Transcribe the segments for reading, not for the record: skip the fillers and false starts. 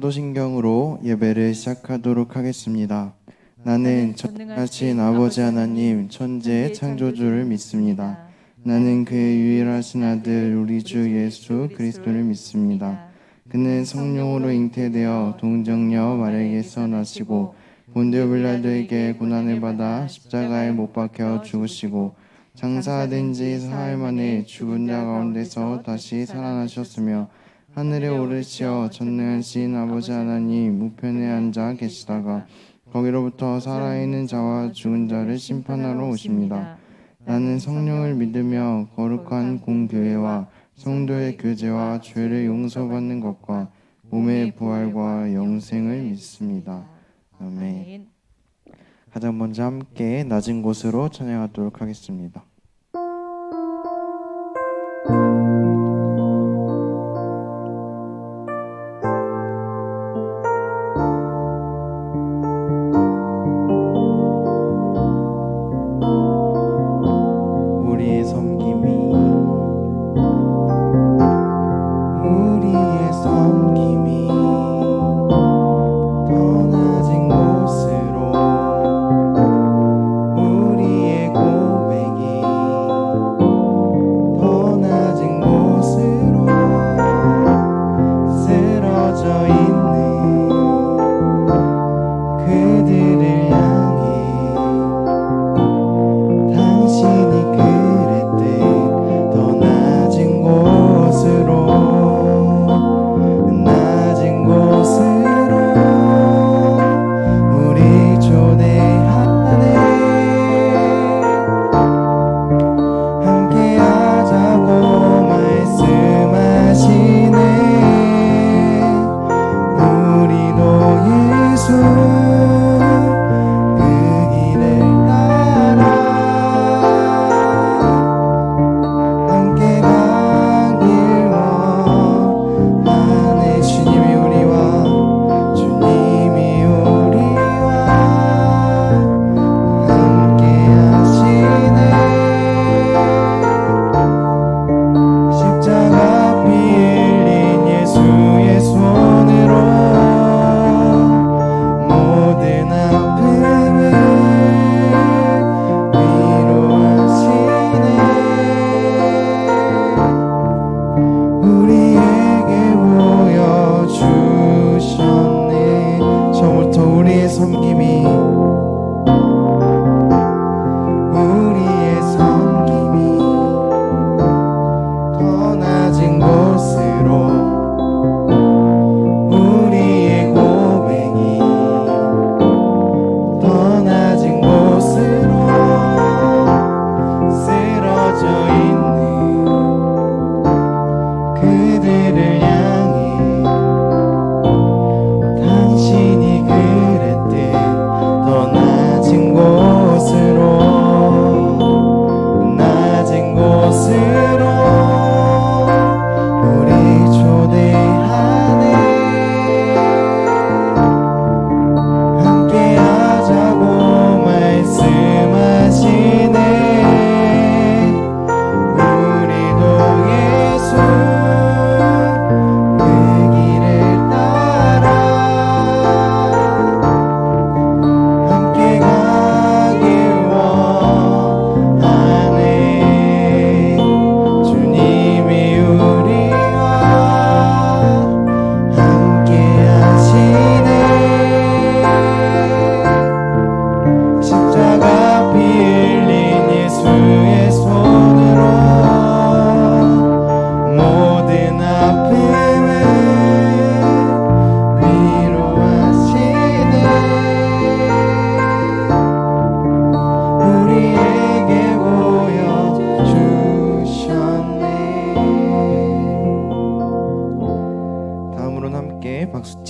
사도신경으로 예배를 시작하도록 하겠습니다. 나는 전능하신 아버지 하나님 천지의 창조주를 믿습니다. 나는 그의 유일하신 아들 우리 주 예수 그리스도를 믿습니다. 그는 성령으로 잉태되어 동정녀 마리아에게서 나시고 본디오 빌라도에게 고난을 받아 십자가에 못 박혀 죽으시고 장사된 지 사흘 만에 죽은 자 가운데서 다시 살아나셨으며 하늘에 오르시어 전능하신 아버지 하나님 우편에 앉아 계시다가 거기로부터 살아있는 자와 죽은 자를 심판하러 오십니다. 나는 성령을 믿으며 거룩한 공교회와 성도의 교제와 죄를 용서받는 것과 몸의 부활과 영생을 믿습니다. 아멘. 가장 먼저 함께 낮은 곳으로 찬양하도록 하겠습니다.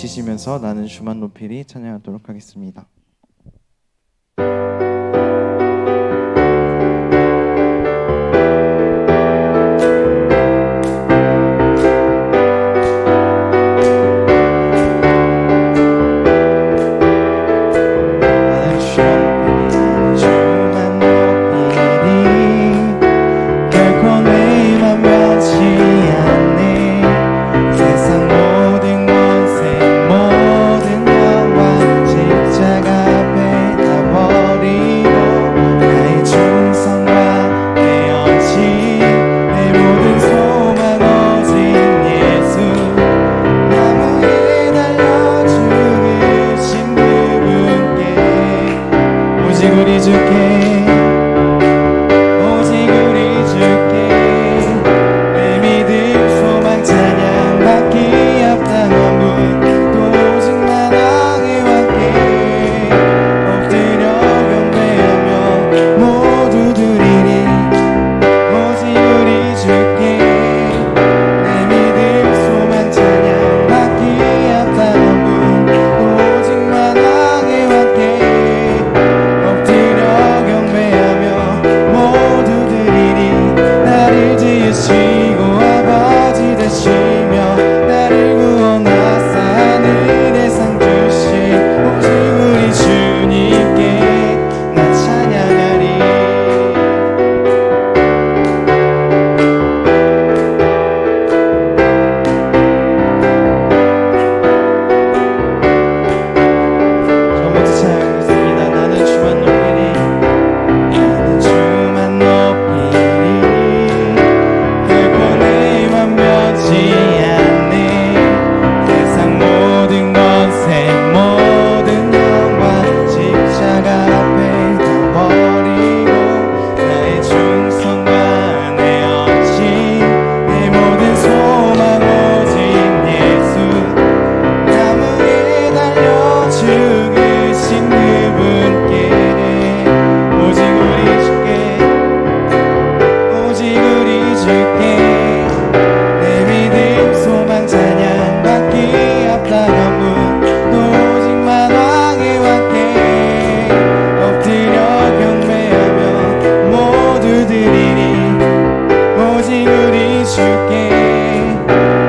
치시면서 나는 주만 높이리 찬양하도록 하겠습니다. 세상 모든 것에 주께 오직 우리 주께 내 믿음 소망 찬양 받기 합당한 분 또 오직만 왕의 왕께 엎드려 경배하며 모두 드리니 오직 우리 주께 내 믿음 소망 찬양 받기 합당한 분 또 오직만 왕의 왕께 엎드려 경배하며 모두 드리니 나를 지으시고 아버지 되시며 나를 구원하사 하늘의 상 주신 오직 우리 주님께 나 찬양하리. 저부터 찬양하겠습니다. 나는 주만 높이리 나는 주만 높이리 결코 내 맘변치 않네 세상 모든 것에 모든 영광 십자가 앞에 다 버리고 나의 충성과 내 헌신 내 모든 소망 오직 예수 나무에 달려 죽으신 그분께 오직 우리 주께 오직 우리 주께 내 믿음 소망 찬양 받기 합당한 분또 오직만 왕의 왕께 엎드려 경배하며 모두 드리니 오직 우리 주께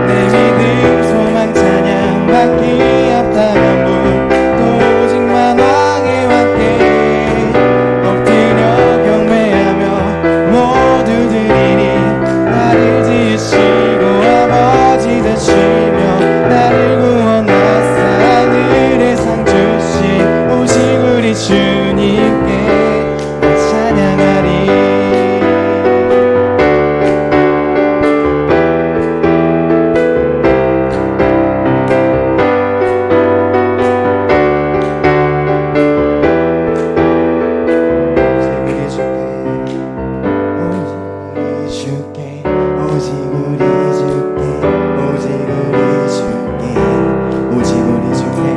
내 믿음 소망 찬양 받기 합당한 분또 오직만 왕의 왕께 엎드려 경배하며 모두 드리니 나를 지으시고 아버지 되시며 나를 구원하사 하늘의 상 주신 오직 우리 주님께 나 찬양하리. 오직 우리 주께 오직 우리 주께 오직 우리 주께 오직 우리 주께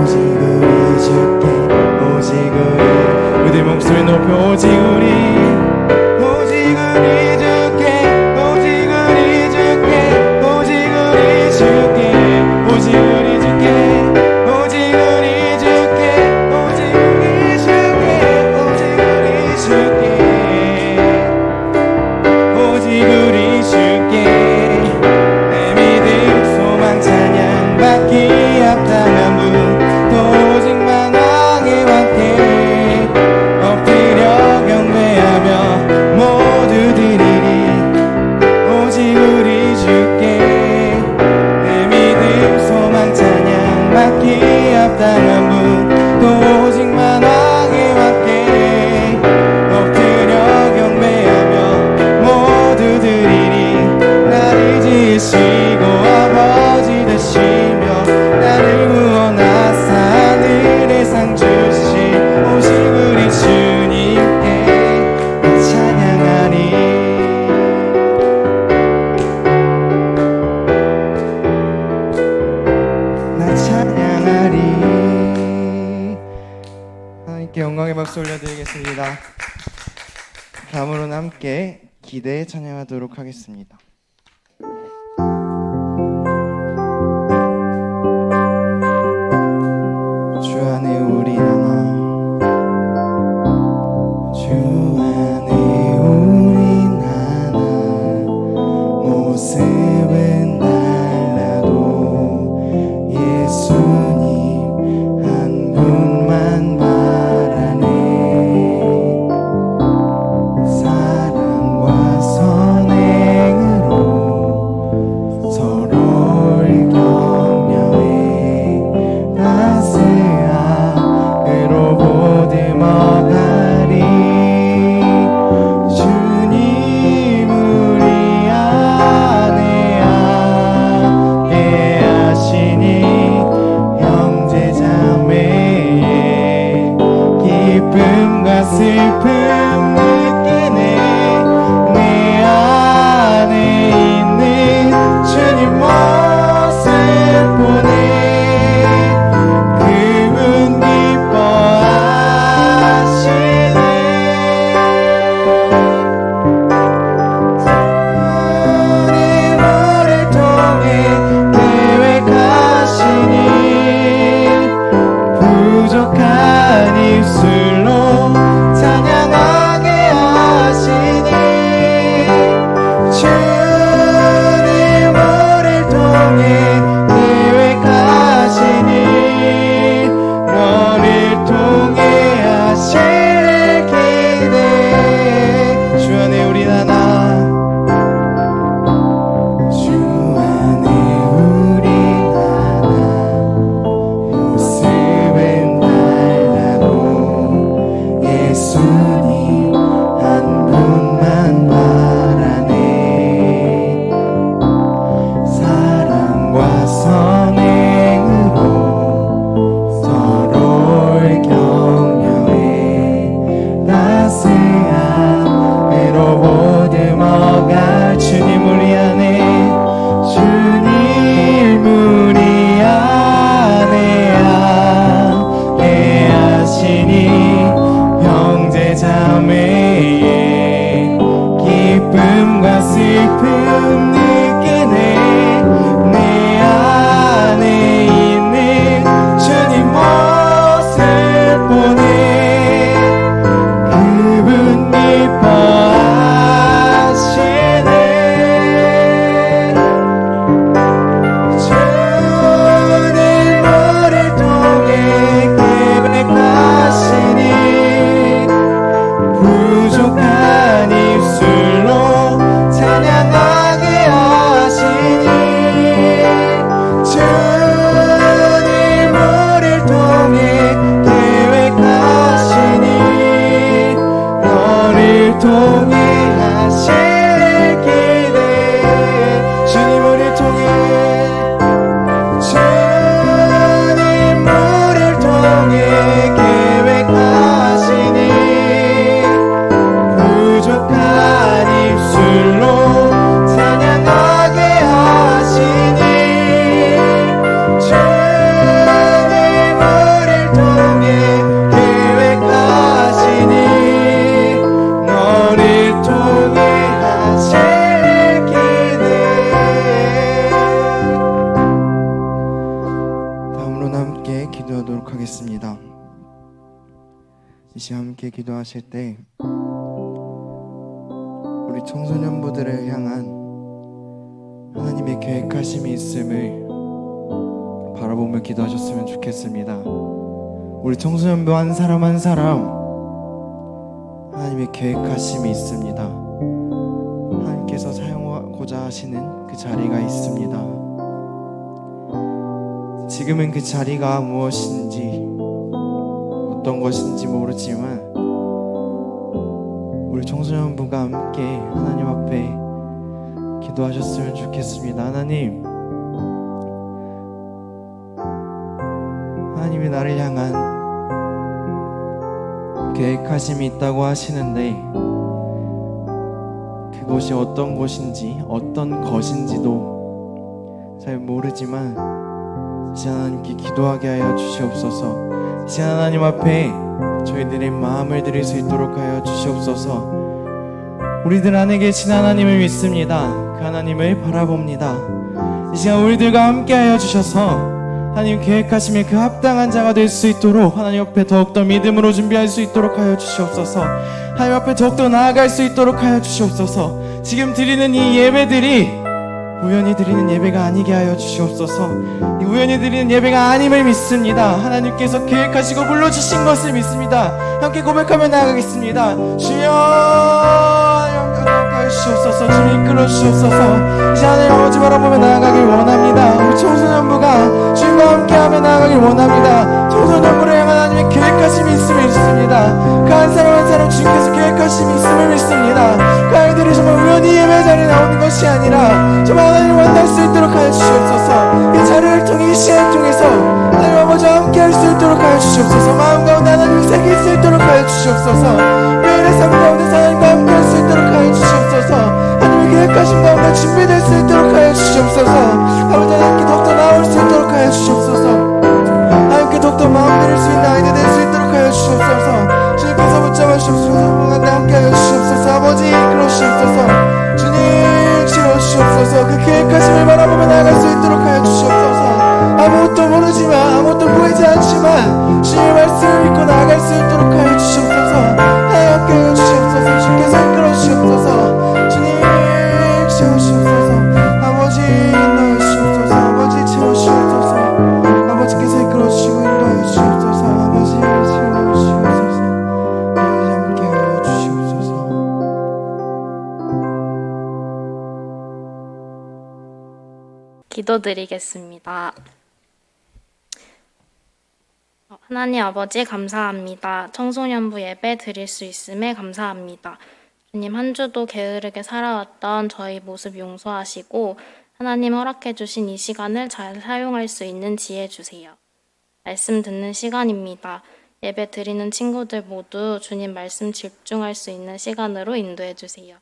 오직 우리 주께 오직 우리 우리 목소리 높여 오직 우리 주께 오직 우리 주께 오직 우리 주께 오직 우리 주께 오직 우리 주께 오직 우리 주께 오직 우리 주께 오직 우리 주께 내 믿음 소망 찬양 받기 합당한 분또 오직만 왕의 왕께 엎드려 경배하며 모두 드리니 오직 우리 주께 내 믿음 소망 찬양 받기 합당한 분또 오직만 왕의 왕께 엎드려 경배하며 모두 드리니 나를 지으시고 아버지 되시며 나를 구원하사 하늘의 상 주신 오직 우리 주님께 나 찬양하리. 나 찬양하리. 하나님께 영광의 박수 올려드리겠습니다. 다음으로는 함께 기대에 찬양하도록 하겠습니다. 주 안에 우리 나나 주 안에 우리 나나 모습은 달라도 예수님 한 분만 바라네 사랑과 선행으로 슬픔 느끼네. 내 안에 있는 주님 모습 보네. 그분 기뻐하시네. 주님 우리를 통해 계획하시니 부족한 입술로 찬양하게 하시니. 주님 우리를 통해 계획하시니 너를 통해 하실 기대. 주 안에 우리 하나. 주 안에 우리 하나. 모습은 달라도 예수님 한 분만 바라네. 사랑과 선행으로 서로를 격려해 따스한 애로 보듬어갈 주님 우리 안에. 주님 우리 안에 함께 하시니 형제 자매의 기쁨과 슬픔 느끼네. 내 안에 있는 주님 모습 보네. 그분 기뻐하시네. 주님 우리를 통해 계획하시니 부족한 입술로 찬양하게 하시니. 주님 우리를 통해 계획하시니 너를 통해 하실 기대. 주님 우리를 통해. 주님 우리를 통해 계획하시니 부족한 입술로 찬양하게 하시니. 주님 우리를 통해 계획하시니 너를 통해 하실 기대. 다음으로 함께 기도하도록 하겠습니다. 이 시간 함께 기도하실 때 우리 청소년부들을 향한 하나님의 계획하심이 있음을 바라보며 기도하셨으면 좋겠습니다. 우리 청소년부 한 사람 한 사람 하나님의 계획하심이 있습니다. 하나님께서 사용하고자 하시는 그 자리가 있습니다. 지금은 그 자리가 무엇인지 어떤 것인지 모르지만 우리 청소년부가 함께 하나님 앞에 기도하셨으면 좋겠습니다. 하나님이 나를 향한 계획하심이 있다고 하시는데 그것이 어떤 곳인지 어떤 것인지도 잘 모르지만 이제 하나님께 기도하게 하여 주시옵소서. 이제 하나님 앞에 저희들의 마음을 드릴 수 있도록 하여 주시옵소서. 우리들 안에 계신 하나님을 믿습니다. 그 하나님을 바라봅니다. 이 시간 우리들과 함께 하여 주셔서 하나님 계획하심에 그 합당한 자가 될 수 있도록 하나님 앞에 더욱더 믿음으로 준비할 수 있도록 하여 주시옵소서. 하나님 앞에 더욱더 나아갈 수 있도록 하여 주시옵소서. 지금 드리는 이 예배들이 우연히 드리는 예배가 아니게 하여 주시옵소서. 이 우연히 드리는 예배가 아님을 믿습니다. 하나님께서 계획하시고 불러주신 것을 믿습니다. 함께 고백하며 나아가겠습니다. 주여 함께 주시옵소서. 주님 이끌어 주시옵소서. 이제 하나님 아버지 바라보며 나아가길 원합니다. 우리 청소년부가 주님과 함께하며 나아가길 원합니다. 청소년부를 향한 하나님의 계획하심이 있음을 믿습니다. 그 한 사람 한 사람 주님께서 계획하심이 있음을 믿습니다. 그 아이들이 정말 우연히 예배 자리에 나오는 것이 아니라 정말 하나님을 만날 수 있도록 하여 주시옵소서. 이 자리를 통해 이 시간을 통해서 하나님 아버지와 함께 할 수 있도록 하여 주시옵소서. 마음 가운데 하나님을 새길 수 있도록 하여 주시옵소서. 주시옵소서. 매일의 삶 가운데 하나님과 함께 할 수 있도록 하여 주시옵소서. 하나님의 계획하신 가운데 준비될 수 있도록 하여 주시옵소서. 아버지 하나님께 더욱더 나올 수 있도록 하여 주시옵소서. 하나님께 더욱더 마음 드릴 수 있는 아이들 될 수 있도록 하여 주시옵소서. 주님께서 붙잡아 주시옵소서. 가운데 함께 하여 주시옵소서. 아버지 이끌어 주시옵소서. 주님 지어 주시옵소서. 그 계획하심을 바라보며 나아갈 수 있도록 하여 주시옵소서. 아무것도 모르지만 아무것도 보이지 않지만 주님의 말씀을 믿고 나아갈 수 있도록 하여 주시옵소서. 하나님께 하여 주시옵소서. 주께서 이끌어 주시옵소서. 주님 채우시옵소서. 아버지 인도하여 주시옵소서. 아버지 채우시옵소서. 아버지께서 이끌어 주시고 인도하여 주시옵소서. 아버지 채워주시옵소서. 아버지 함께 하여 주시옵소서. 기도드리겠습니다. 하나님 아버지 감사합니다. 청소년부 예배 드릴 수 있음에 감사합니다. 주님 한 주도 게으르게 살아왔던 저희 모습 용서하시고 하나님 허락해 주신 이 시간을 잘 사용할 수 있는 지혜 주세요. 말씀 듣는 시간입니다. 예배 드리는 친구들 모두 주님 말씀 집중할 수 있는 시간으로 인도해 주세요.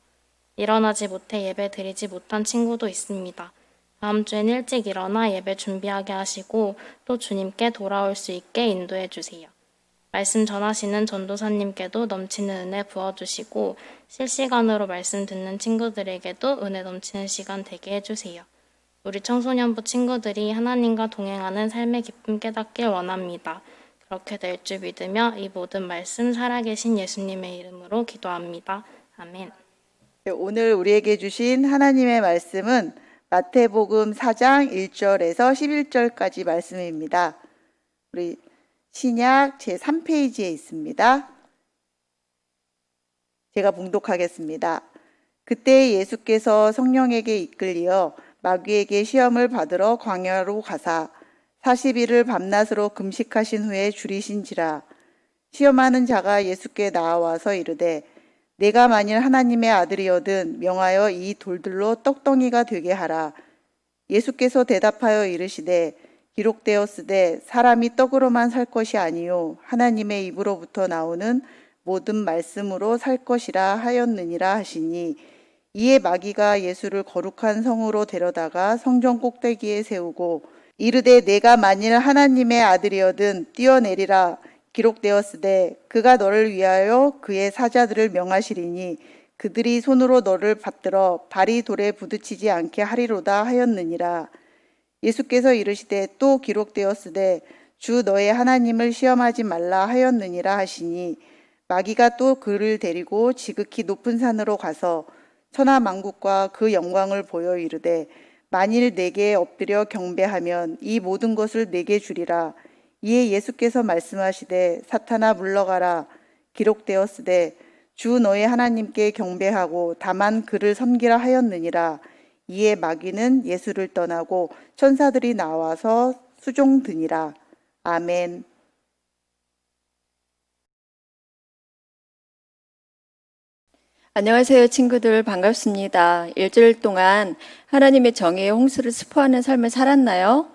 일어나지 못해 예배 드리지 못한 친구도 있습니다. 다음 주엔 일찍 일어나 예배 준비하게 하시고 또 주님께 돌아올 수 있게 인도해 주세요. 말씀 전하시는 전도사님께도 넘치는 은혜 부어주시고 실시간으로 말씀 듣는 친구들에게도 은혜 넘치는 시간 되게 해주세요. 우리 청소년부 친구들이 하나님과 동행하는 삶의 기쁨 깨닫길 원합니다. 그렇게 될 줄 믿으며 이 모든 말씀 살아계신 예수님의 이름으로 기도합니다. 아멘. 오늘 우리에게 주신 하나님의 말씀은 마태복음 4장 1절에서 11절까지 말씀입니다. 우리 신약 제3페이지에 있습니다. 제가 봉독하겠습니다. 그때 예수께서 성령에게 이끌리어 마귀에게 시험을 받으러 광야로 가사 40일을 밤낮으로 금식하신 후에 줄이신지라. 시험하는 자가 예수께 나와서 이르되 내가 만일 하나님의 아들이거든 명하여 이 돌들로 떡덩이가 되게 하라. 예수께서 대답하여 이르시되 기록되었으되 사람이 떡으로만 살 것이 아니요 하나님의 입으로부터 나오는 모든 말씀으로 살 것이라 하였느니라 하시니 이에 마귀가 예수를 거룩한 성으로 데려다가 성전 꼭대기에 세우고 이르되 내가 만일 하나님의 아들이거든 뛰어내리라. 기록되었으되 그가 너를 위하여 그의 사자들을 명하시리니 그들이 손으로 너를 받들어 발이 돌에 부딪히지 않게 하리로다 하였느니라. 예수께서 이르시되 또 기록되었으되 주 너의 하나님을 시험하지 말라 하였느니라 하시니 마귀가 또 그를 데리고 지극히 높은 산으로 가서 천하 만국과 그 영광을 보여 이르되 만일 내게 엎드려 경배하면 이 모든 것을 내게 주리라. 이에 예수께서 말씀하시되 사탄아 물러가라. 기록되었으되 주 너의 하나님께 경배하고 다만 그를 섬기라 하였느니라. 이에 마귀는 예수를 떠나고 천사들이 나와서 수종드니라. 아멘. 안녕하세요, 친구들. 반갑습니다. 일주일 동안 하나님의 정의의 홍수를 스포하는 삶을 살았나요?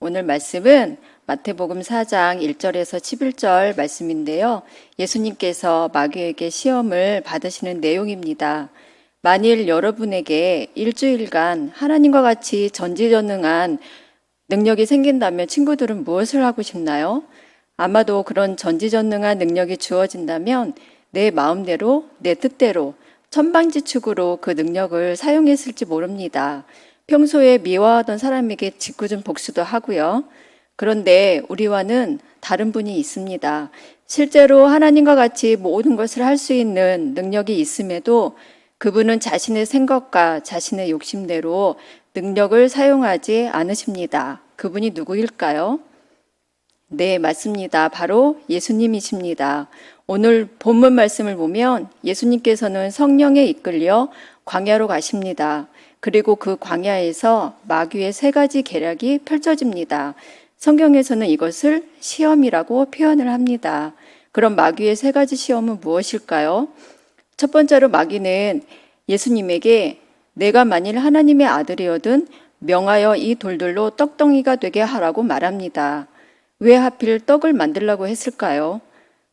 오늘 말씀은 마태복음 4장 1절에서 11절 말씀인데요. 예수님께서 마귀에게 시험을 받으시는 내용입니다. 만일 여러분에게 일주일간 하나님과 같이 전지전능한 능력이 생긴다면 친구들은 무엇을 하고 싶나요? 아마도 그런 전지전능한 능력이 주어진다면 내 마음대로, 내 뜻대로, 천방지축으로 그 능력을 사용했을지 모릅니다. 평소에 미워하던 사람에게 짓궂은 복수도 하고요. 그런데 우리와는 다른 분이 있습니다. 실제로 하나님과 같이 모든 것을 할 수 있는 능력이 있음에도 그분은 자신의 생각과 자신의 욕심대로 능력을 사용하지 않으십니다. 그분이 누구일까요? 네, 맞습니다. 바로 예수님이십니다. 오늘 본문 말씀을 보면 예수님께서는 성령에 이끌려 광야로 가십니다. 그리고 그 광야에서 마귀의 세 가지 계략이 펼쳐집니다. 성경에서는 이것을 시험이라고 표현을 합니다. 그럼 마귀의 세 가지 시험은 무엇일까요? 첫 번째로 마귀는 예수님에게 내가 만일 하나님의 아들이거든 명하여 이 돌들로 떡덩이가 되게 하라고 말합니다. 왜 하필 떡을 만들라고 했을까요?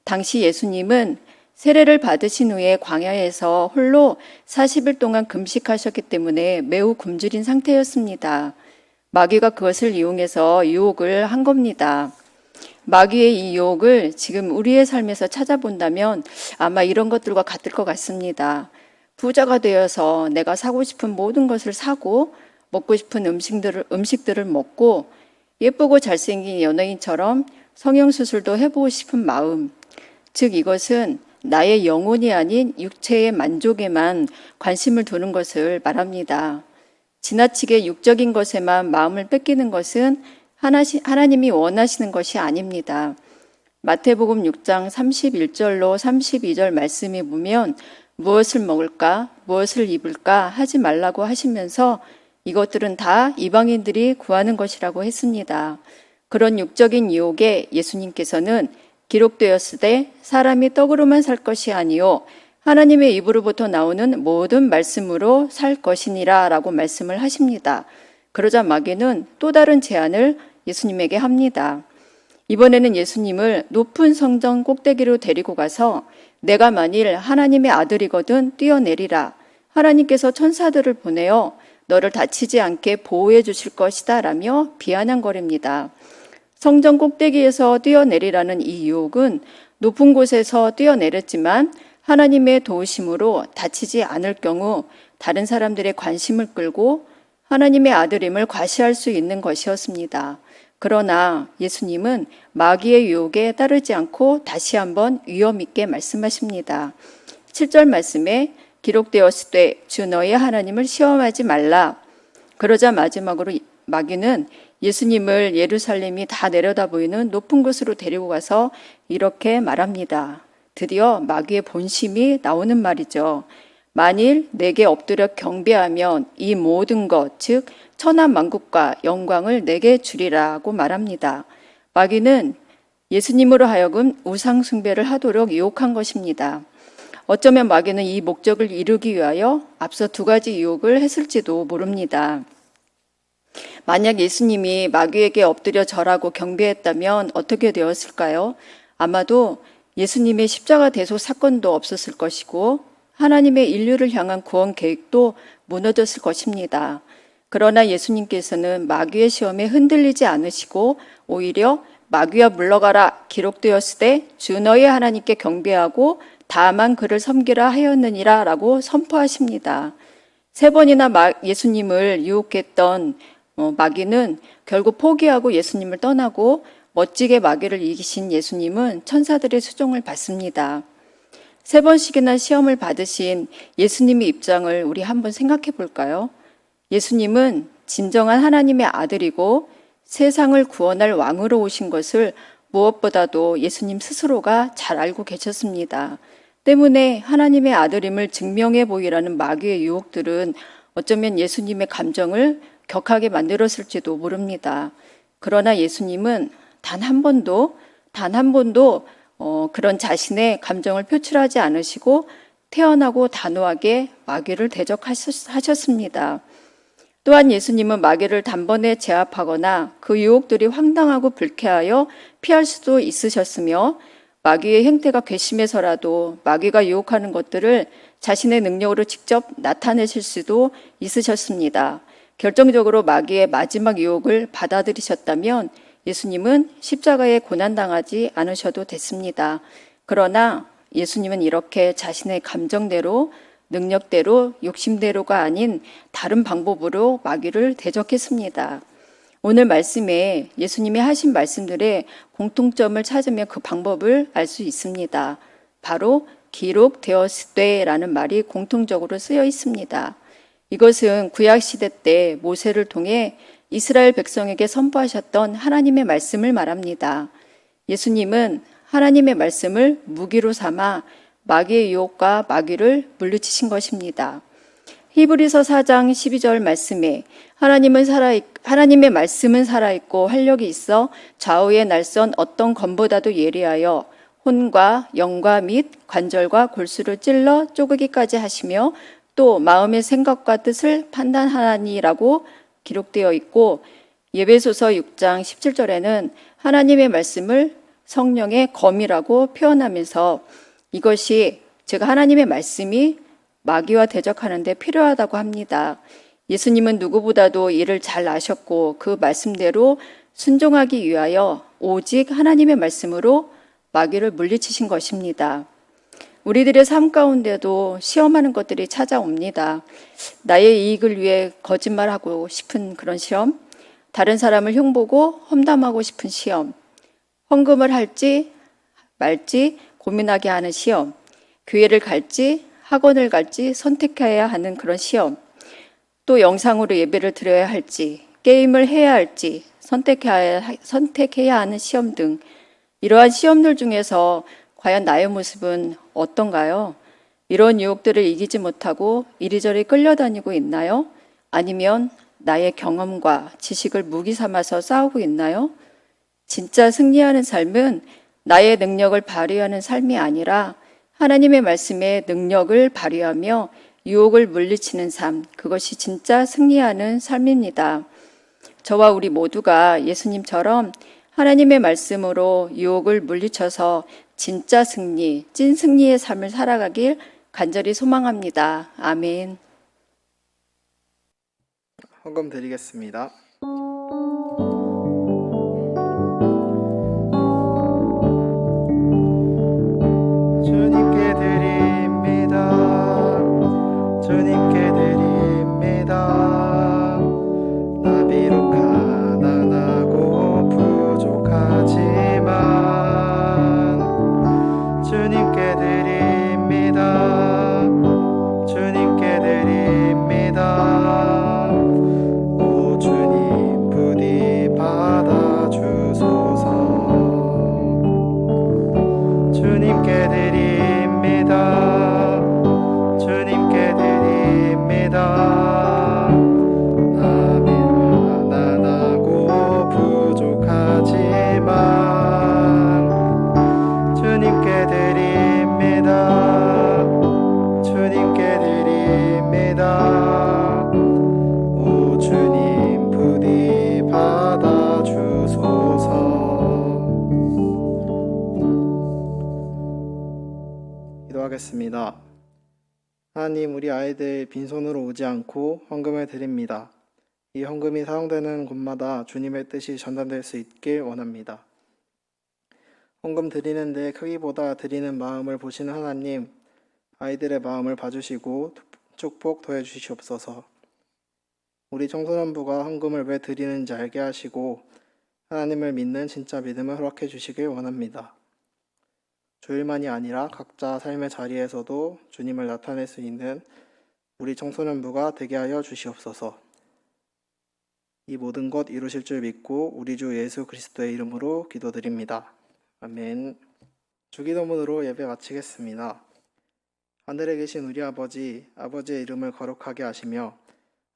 당시 예수님은 세례를 받으신 후에 광야에서 홀로 40일 동안 금식하셨기 때문에 매우 굶주린 상태였습니다. 마귀가 그것을 이용해서 유혹을 한 겁니다. 마귀의 이 유혹을 지금 우리의 삶에서 찾아본다면 아마 이런 것들과 같을 것 같습니다. 부자가 되어서 내가 사고 싶은 모든 것을 사고 먹고 싶은 음식들을 먹고 예쁘고 잘생긴 연예인처럼 성형수술도 해보고 싶은 마음. 즉 이것은 나의 영혼이 아닌 육체의 만족에만 관심을 두는 것을 말합니다. 지나치게 육적인 것에만 마음을 뺏기는 것은 하나님이 원하시는 것이 아닙니다. 마태복음 6장 31절로 32절 말씀에 보면 무엇을 먹을까, 무엇을 입을까 하지 말라고 하시면서 이것들은 다 이방인들이 구하는 것이라고 했습니다. 그런 육적인 유혹에 예수님께서는 기록되었으되 사람이 떡으로만 살 것이 아니요 하나님의 입으로부터 나오는 모든 말씀으로 살 것이니라 라고 말씀을 하십니다. 그러자 마귀는 또 다른 제안을 예수님에게 합니다. 이번에는 예수님을 높은 성전 꼭대기로 데리고 가서 내가 만일 하나님의 아들이거든 뛰어내리라. 하나님께서 천사들을 보내어 너를 다치지 않게 보호해 주실 것이다 라며 비아냥거립니다. 성전 꼭대기에서 뛰어내리라는 이 유혹은 높은 곳에서 뛰어내렸지만 하나님의 도우심으로 다치지 않을 경우 다른 사람들의 관심을 끌고 하나님의 아들임을 과시할 수 있는 것이었습니다. 그러나 예수님은 마귀의 유혹에 따르지 않고 다시 한번 위험 있게 말씀하십니다. 7절 말씀에 기록되었을 때 주 너의 하나님을 시험하지 말라. 그러자 마지막으로 마귀는 예수님을 예루살렘이 다 내려다 보이는 높은 곳으로 데리고 가서 이렇게 말합니다. 드디어 마귀의 본심이 나오는 말이죠. 만일 내게 엎드려 경배하면 이 모든 것, 즉 천하 만국과 영광을 내게 주리라고 말합니다. 마귀는 예수님으로 하여금 우상 숭배를 하도록 유혹한 것입니다. 어쩌면 마귀는 이 목적을 이루기 위하여 앞서 두 가지 유혹을 했을지도 모릅니다. 만약 예수님이 마귀에게 엎드려 절하고 경배했다면 어떻게 되었을까요? 아마도 예수님의 십자가 대속 사건도 없었을 것이고 하나님의 인류를 향한 구원 계획도 무너졌을 것입니다. 그러나 예수님께서는 마귀의 시험에 흔들리지 않으시고 오히려 마귀야 물러가라 기록되었을 때 주 너의 하나님께 경배하고 다만 그를 섬기라 하였느니라 라고 선포하십니다. 3번이나 예수님을 유혹했던 마귀는 결국 포기하고 예수님을 떠나고 멋지게 마귀를 이기신 예수님은 천사들의 수종을 받습니다. 3번씩이나 시험을 받으신 예수님의 입장을 우리 한번 생각해 볼까요? 예수님은 진정한 하나님의 아들이고 세상을 구원할 왕으로 오신 것을 무엇보다도 예수님 스스로가 잘 알고 계셨습니다. 때문에 하나님의 아들임을 증명해 보이라는 마귀의 유혹들은 어쩌면 예수님의 감정을 격하게 만들었을지도 모릅니다. 그러나 예수님은 단 한 번도 그런 자신의 감정을 표출하지 않으시고 태연하고 단호하게 마귀를 대적하셨습니다. 또한 예수님은 마귀를 단번에 제압하거나 그 유혹들이 황당하고 불쾌하여 피할 수도 있으셨으며 마귀의 행태가 괘씸해서라도 마귀가 유혹하는 것들을 자신의 능력으로 직접 나타내실 수도 있으셨습니다. 결정적으로 마귀의 마지막 유혹을 받아들이셨다면 예수님은 십자가에 고난당하지 않으셔도 됐습니다. 그러나 예수님은 이렇게 자신의 감정대로, 능력대로, 욕심대로가 아닌 다른 방법으로 마귀를 대적했습니다. 오늘 말씀에 예수님이 하신 말씀들의 공통점을 찾으면 그 방법을 알 수 있습니다. 바로 기록되었을 때라는 말이 공통적으로 쓰여 있습니다. 이것은 구약시대 때 모세를 통해 이스라엘 백성에게 선포하셨던 하나님의 말씀을 말합니다. 예수님은 하나님의 말씀을 무기로 삼아 마귀의 유혹과 마귀를 물리치신 것입니다. 히브리서 4장 12절 말씀에 하나님의 말씀은 살아있고 활력이 있어 좌우에 날선 어떤 검보다도 예리하여 혼과 영과 및 관절과 골수를 찔러 쪼개기까지 하시며 또 마음의 생각과 뜻을 판단하니라고 기록되어 있고 예배소서 6장 17절에는 하나님의 말씀을 성령의 검이라고 표현하면서 이것이 제가 하나님의 말씀이 마귀와 대적하는 데 필요하다고 합니다. 예수님은 누구보다도 이를 잘 아셨고 그 말씀대로 순종하기 위하여 오직 하나님의 말씀으로 마귀를 물리치신 것입니다. 우리들의 삶 가운데도 시험하는 것들이 찾아옵니다. 나의 이익을 위해 거짓말하고 싶은 그런 시험, 다른 사람을 흉보고 험담하고 싶은 시험, 헌금을 할지 말지 고민하게 하는 시험, 교회를 갈지 학원을 갈지 선택해야 하는 그런 시험, 또 영상으로 예배를 드려야 할지 게임을 해야 할지 선택해야 하는 시험 등 이러한 시험들 중에서 과연 나의 모습은 어떤가요? 이런 유혹들을 이기지 못하고 이리저리 끌려다니고 있나요? 아니면 나의 경험과 지식을 무기 삼아서 싸우고 있나요? 진짜 승리하는 삶은 나의 능력을 발휘하는 삶이 아니라 하나님의 말씀에 능력을 발휘하며 유혹을 물리치는 삶, 그것이 진짜 승리하는 삶입니다. 저와 우리 모두가 예수님처럼 하나님의 말씀으로 유혹을 물리쳐서 진짜 승리, 찐 승리의 삶을 살아가길 간절히 소망합니다. 아멘. 헌금 드리겠습니다. 주님께 드립니다. 주님께 드립니다. 나 비록 가난하고 부족하지만 주님께 드립니다. 주님께 드립니다. 오 주님 부디 받아주소서. 주님께 드립니다. 주님께 드립니다. 나는 가난하고 부족하지만 주님께 드립니다. 주님께 드립니다. 오 주님 부디 받아주소서. 기도하겠습니다. 하나님, 우리 아이들 빈손으로 오지 않고 헌금을 드립니다. 이 헌금이 사용되는 곳마다 주님의 뜻이 전달될 수 있길 원합니다. 헌금 드리는데 크기보다 드리는 마음을 보시는 하나님, 아이들의 마음을 봐주시고 축복 더해 주시옵소서. 우리 청소년부가 헌금을 왜 드리는지 알게 하시고 하나님을 믿는 진짜 믿음을 허락해 주시길 원합니다. 주일만이 아니라 각자 삶의 자리에서도 주님을 나타낼 수 있는 우리 청소년부가 되게 하여 주시옵소서. 이 모든 것 이루실 줄 믿고 우리 주 예수 그리스도의 이름으로 기도드립니다. 아멘. 주기도문으로 예배 마치겠습니다. 하늘에 계신 우리 아버지, 아버지의 이름을 거룩하게 하시며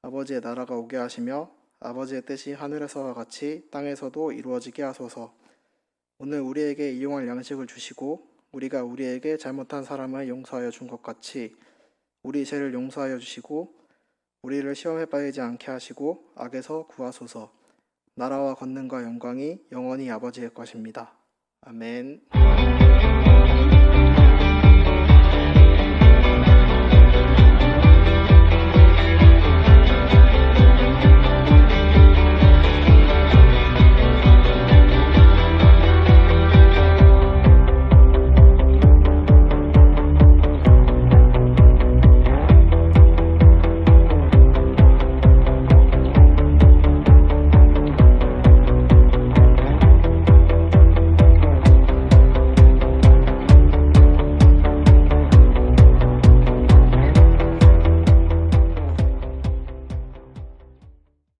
아버지의 나라가 오게 하시며 아버지의 뜻이 하늘에서와 같이 땅에서도 이루어지게 하소서. 오늘 우리에게 일용할 양식을 주시고 우리가 우리에게 잘못한 사람을 용서하여 준 것 같이 우리 죄를 용서하여 주시고 우리를 시험에 빠지지 않게 하시고 악에서 구하소서. 나라와 권능과 영광이 영원히 아버지의 것입니다. 아멘.